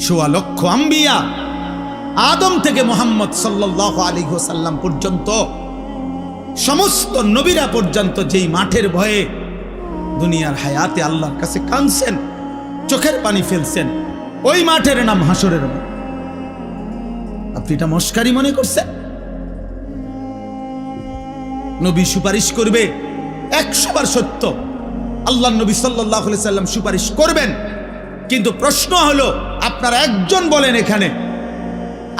সোয়া লক্ষ আম্বিয়া আদম থেকে মুহাম্মদ সাল্লাল্লাহু আলাইহি ওয়াসাল্লাম পর্যন্ত সমস্ত নবীরা পর্যন্ত যেই মাঠের ভয়ে দুনিয়ার হায়াতে আল্লাহর কাছে কাঁদছেন, চোখের পানি ফেলছেন, ওই মাঠের নাম হাসরের মাঠ। আপনি এটা মস্কারি মনে করছেন? নবী সুপারিশ করবে 100 বার সত্য, আল্লাহর নবী সাল্লাল্লাহু আলাইহি সাল্লাম সুপারিশ করবেন। কিন্তু প্রশ্ন হলো, আপনারা একজন বলেন এখানে,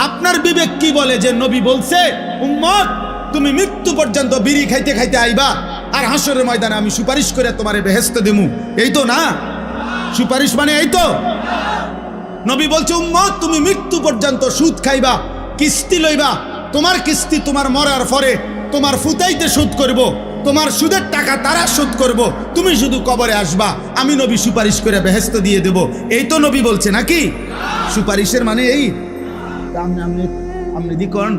আপনার বিবেক কি বলে যে নবী বলছে উম্মত তুমি মৃত্যু পর্যন্ত বিড়ি খাইতে খাইতে আইবা আর হাসরের ময়দানে আমি সুপারিশ করে তোমারে বেহেশত দেবো? এই তো না সুপারিশ মানে, এই তো। নবী বলছে উম্মত তুমি মৃত্যু পর্যন্ত সুদ খাইবা, কিস্তি লইবা, তোমার কিস্তি তোমার মরার পরে তোমার ফুতাইতে সুদ করব, তোমার সুদের টাকা তারা সুদ করব, তুমি শুধু কবরে আসবা, আমি নবী সুপারিশ করে বেহেশত দিয়ে দেব। এই তো নবী বলছে নাকি? সুপারিশের মানে এই? আপনি দিকন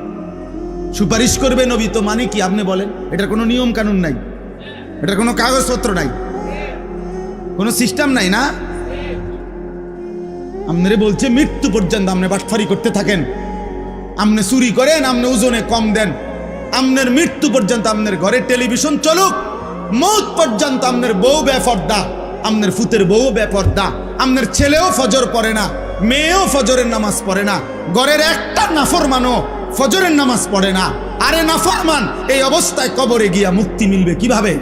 সুপারিশ করবে নবী, তো মানে কি আপনি বলেন? এটার কোনো নিয়ম কানুন নাই, এটার কোনো কাগজপত্র নাই, কোনো সিস্টেম নাই না? আপনারে বলছে মৃত্যু পর্যন্ত আপনি বাটফারি করতে থাকেন, আপনি চুরি করেন, আপনি ওজনে কম দেন, আপনার মৃত্যু পর্যন্ত আপনার ঘরে টেলিভিশন চলুক, মৌত পর্যন্ত আপনার বউ বেপর্দা, আপনার ফুতের বউ বেপর্দা, আপনার ছেলেও ফজর পড়ে না, মেয়েও ফজরের নামাজ পড়ে না, ঘরের একটা নাফরমানও ফজরের নামাজ পড়ে না। আরে নাফরমান এই অবস্থায় কবরে গিয়া মুক্তি মিলবে কিভাবে?